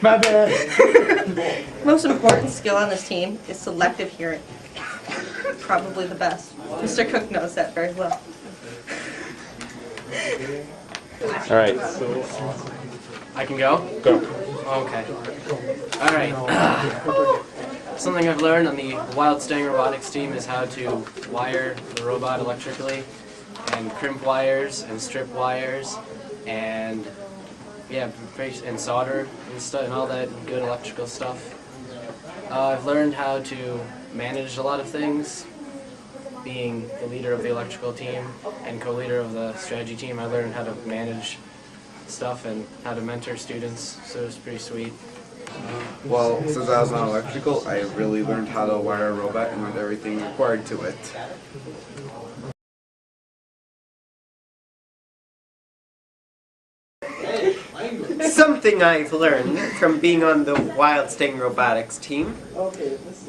My bad. Most important skill on this team is selective hearing. Probably the best. Mr. Cook knows that very well. All right. I can go? Go. Okay. All right. Something I've learned on the Wild Stang Robotics team is how to wire the robot electrically, and crimp wires and strip wires, and yeah, and solder and stuff, and all that good electrical stuff. I've learned how to manage a lot of things. Being the leader of the electrical team and co-leader of the strategy team, I learned how to manage stuff and how to mentor students, so it was pretty sweet. Well, since I was on electrical, I really learned how to wire a robot and learned everything required to it. Something I've learned from being on the Wild Stang Robotics team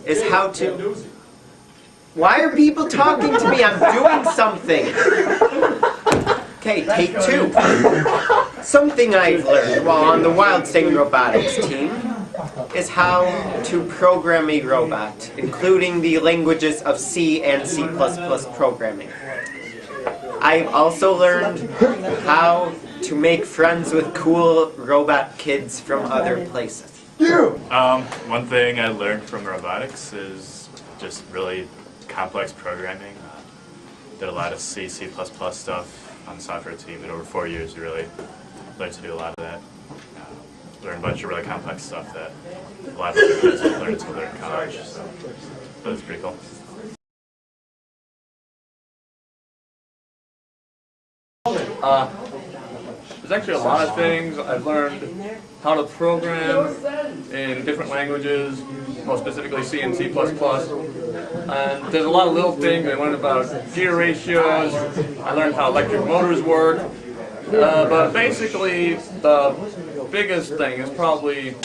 is how to... Why are people talking to me? I'm doing something! Okay, take two. Something I've learned while on the Wild Stang Robotics team is how to program a robot, including the languages of C and C++ programming. I've also learned how to make friends with cool robot kids from other places. One thing I learned from robotics is just really complex programming. Did a lot of C, C++ stuff on the software team. In over 4 years, we really learned to do a lot of that. Learned a bunch of really complex stuff that a lot of other kids will learn until they're in college. So that was pretty cool. There's actually a lot of things. I've learned how to program in different languages, most specifically C and C++. And there's a lot of little things. I learned about gear ratios. I learned how electric motors work. But basically, the biggest thing is probably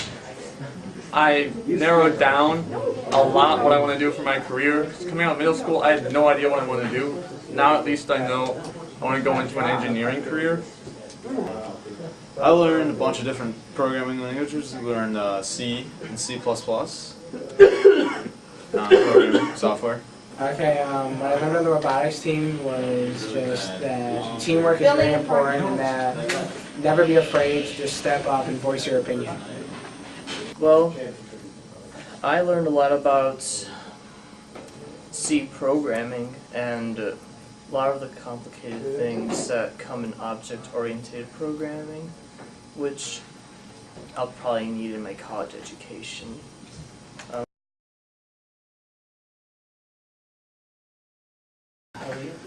I narrowed down a lot what I want to do for my career. Coming out of middle school, I had no idea what I want to do. Now at least I know I want to go into an engineering career. I learned a bunch of different programming languages. I learned C and C++. Programming software. Okay, what I learned on the robotics team was just that teamwork is very important and that never be afraid to just step up and voice your opinion. Well, I learned a lot about C programming and a lot of the complicated things that come in object-oriented programming, which I'll probably need in my college education.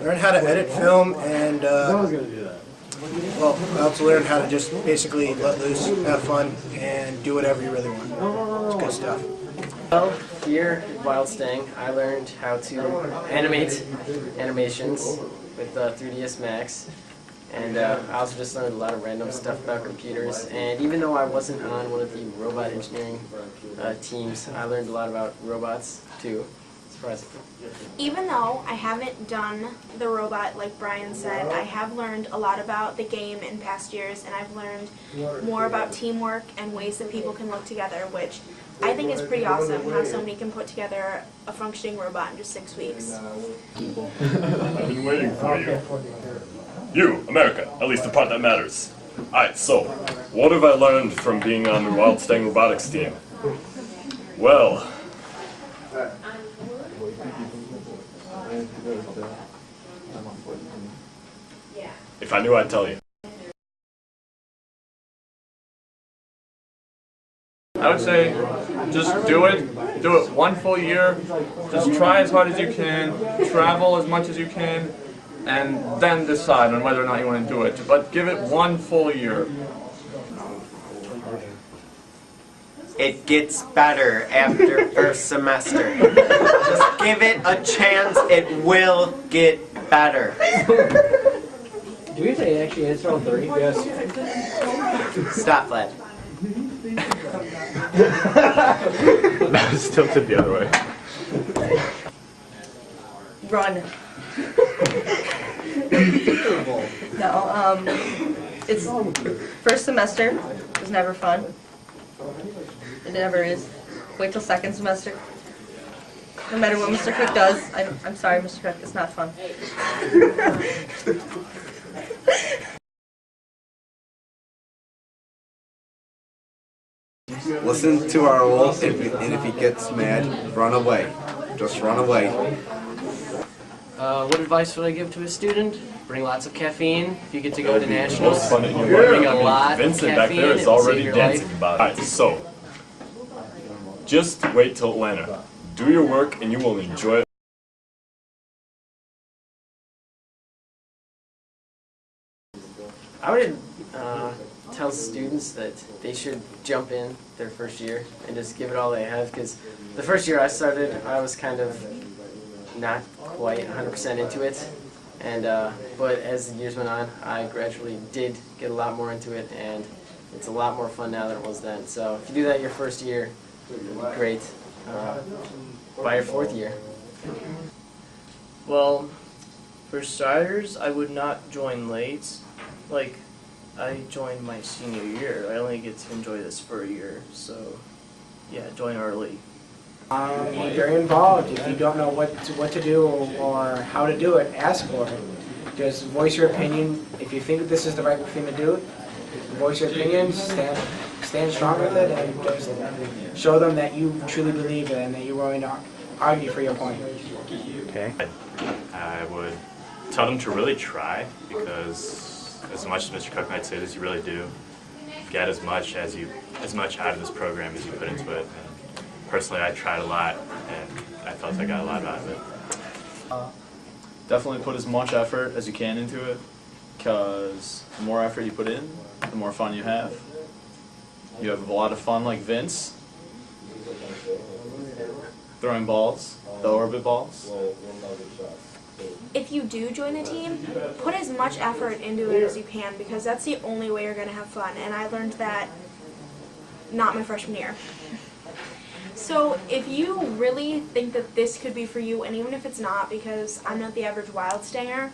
Learn how to edit film and, well, I also learned how to just basically let loose, have fun, and do whatever you really want. It's good stuff. Well, here at Wild Stang, I learned how to animate animations with 3ds Max, and I also just learned a lot of random stuff about computers. And even though I wasn't on one of the robot engineering teams, I learned a lot about robots too. Even though I haven't done the robot like Brian said, I have learned a lot about the game in past years, and I've learned more about teamwork and ways that people can work together, which I think is pretty awesome, how somebody can put together a functioning robot in just 6 weeks. I've been waiting for you. You, America, at least the part that matters. Alright, so, what have I learned from being on the Wild Stang Robotics team? Well, if I knew, I'd tell you. I would say just do it 1 full year, just try as hard as you can, travel as much as you can, and then decide on whether or not you want to do it. But give it 1 full year. It gets better after first semester. Just give it a chance, it will get better. Do we have to actually answer all 3? Yes. Stop, Vlad. That was tilted the other way. Run. No, it's first semester was never fun. It never is. Wait till second semester. No matter what Mr. Cook does, I'm sorry, Mr. Cook, it's not fun. Listen to our rules, and if he gets mad, run away. Just run away. What advice would I give to a student? Bring lots of caffeine. If you get to go to nationals, Most fun in your bring life. a lot of Vincent back caffeine. there is It'll save already your dancing life. about it. Alright, so just wait till Atlanta. Do your work and you will enjoy it. I would tell students that they should jump in their first year and just give it all they have, because the first year I started, I was kind of not quite 100% into it, and but as the years went on, I gradually did get a lot more into it, and it's a lot more fun now than it was then. So if you do that your first year, great. By your fourth year. Well, for starters, I would not join late. Like, I joined my senior year. I only get to enjoy this for a year, so yeah, join early. Be very involved. If you don't know what to do or how to do it, ask for it. Just voice your opinion. If you think this is the right thing to do, voice your opinion, stand strong with it, and just show them that you truly believe it and that you're willing to argue for your point. Okay. I would tell them to really try, because as much as Mr. Cook might say this, you really do get as much out of this program as you put into it. And personally, I tried a lot, and I felt I got a lot out of it. Definitely put as much effort as you can into it, because the more effort you put in, the more fun you have. You have a lot of fun like Vince, throwing balls, the orbit balls. If you do join the team, put as much effort into it as you can, because that's the only way you're going to have fun. And I learned that not my freshman year. So if you really think that this could be for you, and even if it's not, because I'm not the average wild stanger,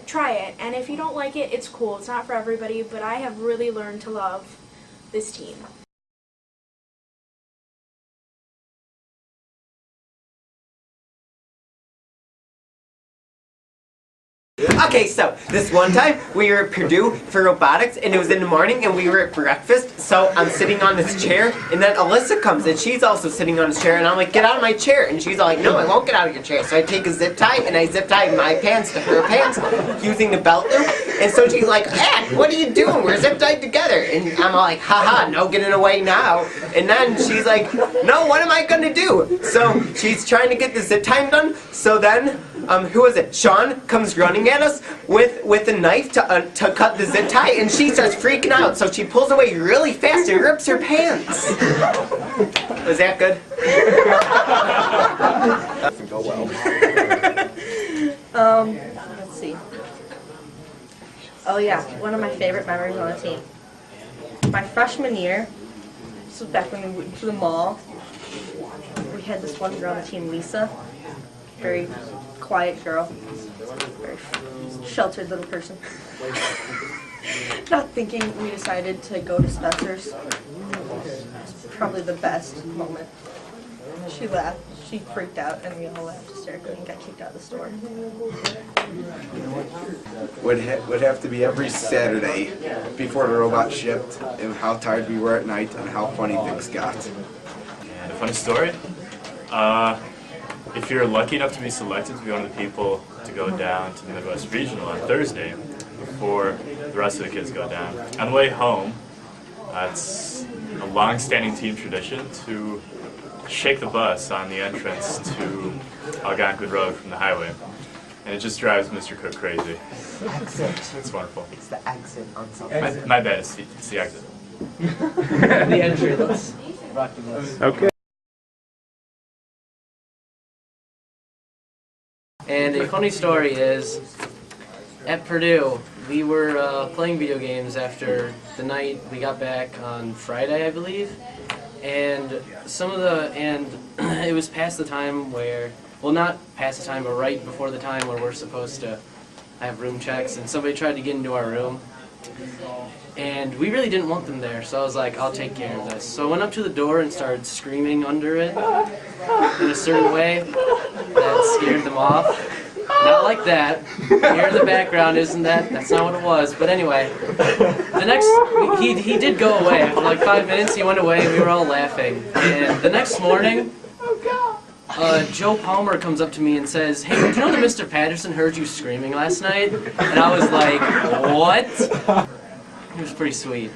try it. And if you don't like it, it's cool. It's not for everybody, but I have really learned to love this team. Okay, so this one time we were at Purdue for robotics, and it was in the morning, and we were at breakfast. So I'm sitting on this chair, and then Alyssa comes, and she's also sitting on this chair, and I'm like, "Get out of my chair!" And she's all like, "No, I won't get out of your chair." So I take a zip tie, and I zip tie my pants to her pants using the belt loop. And so she's like, what are you doing? We're zip tied together." And I'm all like, "Haha, no getting away now." And then she's like, "No, what am I gonna do?" So she's trying to get the zip tie done. So then, who was it? Sean comes running at us with a knife to cut the zip tie, and she starts freaking out. So she pulls away really fast and rips her pants. Was that good? Doesn't go well. Let's see. Oh yeah, one of my favorite memories on the team. My freshman year, this was back when we went to the mall. We had this one girl on the team, Lisa. Very quiet girl. Very sheltered little person. Not thinking, we decided to go to Spencer's. It was probably the best moment. She laughed, she freaked out, and we all laughed hysterically and got kicked out of the store. Would have to be every Saturday before the robot shipped, and how tired we were at night and how funny things got. And a funny story, if you're lucky enough to be selected to be one of the people to go down to the Midwest Regional on Thursday before the rest of the kids go down, on the way home, it's a long-standing team tradition to shake the bus on the entrance to Algonquin Road from the highway. And it just drives Mr. Cook crazy. It's wonderful. It's the exit on something. My bad, it's the exit. The entry, let's rock the bus. Okay. And a funny story is, at Purdue, we were playing video games after the night we got back on Friday, I believe. And it was past the time where, well, not past the time, but right before the time where we're supposed to have room checks, and somebody tried to get into our room, And we really didn't want them there, so I was like, I'll take care of this. So I went up to the door and started screaming under it in a certain way that scared them off. Not like that. Here in the background, isn't that? That's not what it was. But anyway, the next, he did go away. After like 5 minutes, he went away, and we were all laughing. And the next morning, Joe Palmer comes up to me and says, "Hey, did you know that Mr. Patterson heard you screaming last night?" And I was like, "What?" It was pretty sweet.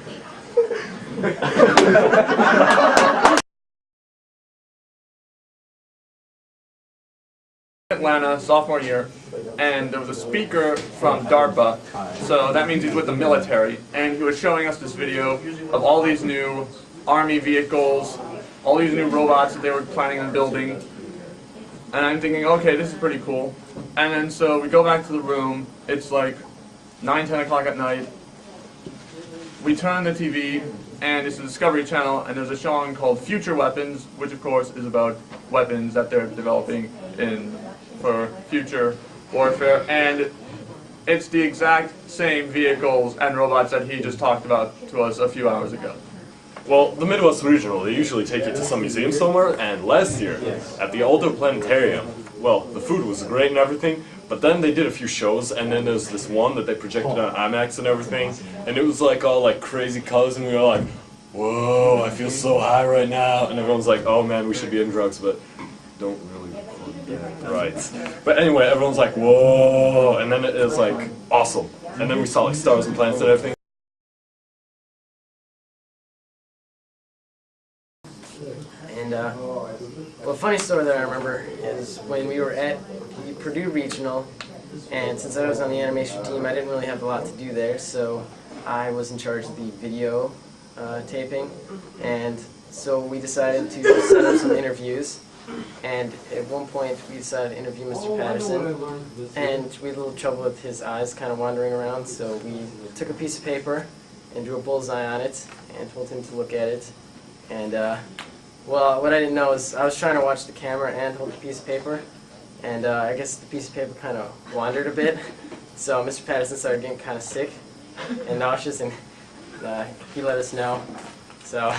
Atlanta, sophomore year, and there was a speaker from DARPA, so that means he's with the military, and he was showing us this video of all these new Army vehicles, all these new robots that they were planning on building, and I'm thinking, okay, this is pretty cool. And then so we go back to the room, it's like 9, 10 o'clock at night, we turn on the TV, and it's the Discovery Channel, and there's a show on called Future Weapons, which of course is about weapons that they're developing for future warfare, and it's the exact same vehicles and robots that he just talked about to us a few hours ago. Well, the Midwest Regional, they usually take you to some museum somewhere, and last year, at the Alto Planetarium, well, the food was great and everything, but then they did a few shows, and then there's this one that they projected on IMAX and everything, and it was like all like crazy colors, and we were like, whoa, I feel so high right now, and everyone's like, oh man, we should be in drugs, but don't really right. But anyway, everyone's like, whoa, and then it was like awesome, and then we saw like stars and planets and everything. And well, a funny story that I remember is when we were at the Purdue Regional, and since I was on the animation team, I didn't really have a lot to do there, so I was in charge of the video taping, and so we decided to set up some interviews. And at one point, we decided to interview Mr. Patterson, and we had a little trouble with his eyes kind of wandering around, so we took a piece of paper and drew a bullseye on it and told him to look at it. And, well, what I didn't know is I was trying to watch the camera and hold the piece of paper, and I guess the piece of paper kind of wandered a bit, so Mr. Patterson started getting kind of sick and nauseous, and he let us know. So,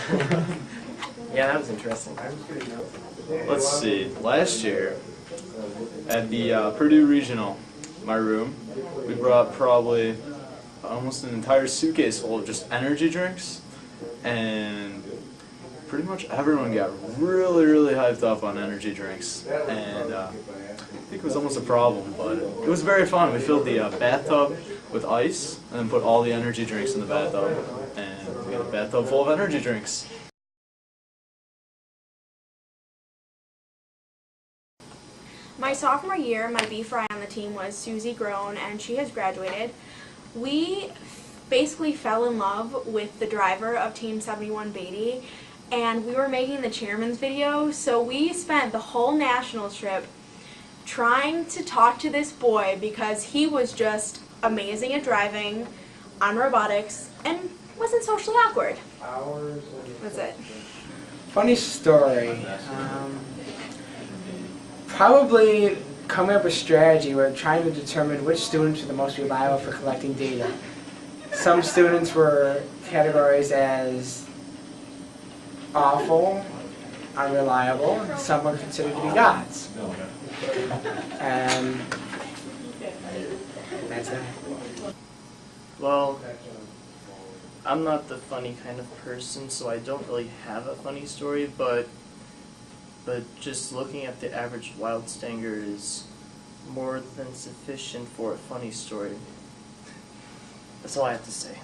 yeah, that was interesting. Let's see, last year at the Purdue Regional, my room, we brought probably almost an entire suitcase full of just energy drinks, and pretty much everyone got really, really hyped up on energy drinks, and I think it was almost a problem, but it was very fun. We filled the bathtub with ice and then put all the energy drinks in the bathtub, and we had a bathtub full of energy drinks. My sophomore year, my B-Fry on the team was Susie Grown, and she has graduated. We basically fell in love with the driver of Team 71 Beatty, and we were making the chairman's video, so we spent the whole national trip trying to talk to this boy because he was just amazing at driving, on robotics, and wasn't socially awkward. That's it. Funny story. Probably coming up with strategy, we're trying to determine which students are the most reliable for collecting data. Some students were categorized as awful, unreliable, some were considered to be gods. And that's it. Well, I'm not the funny kind of person, so I don't really have a funny story, but just looking at the average wild stanger is more than sufficient for a funny story. That's all I have to say.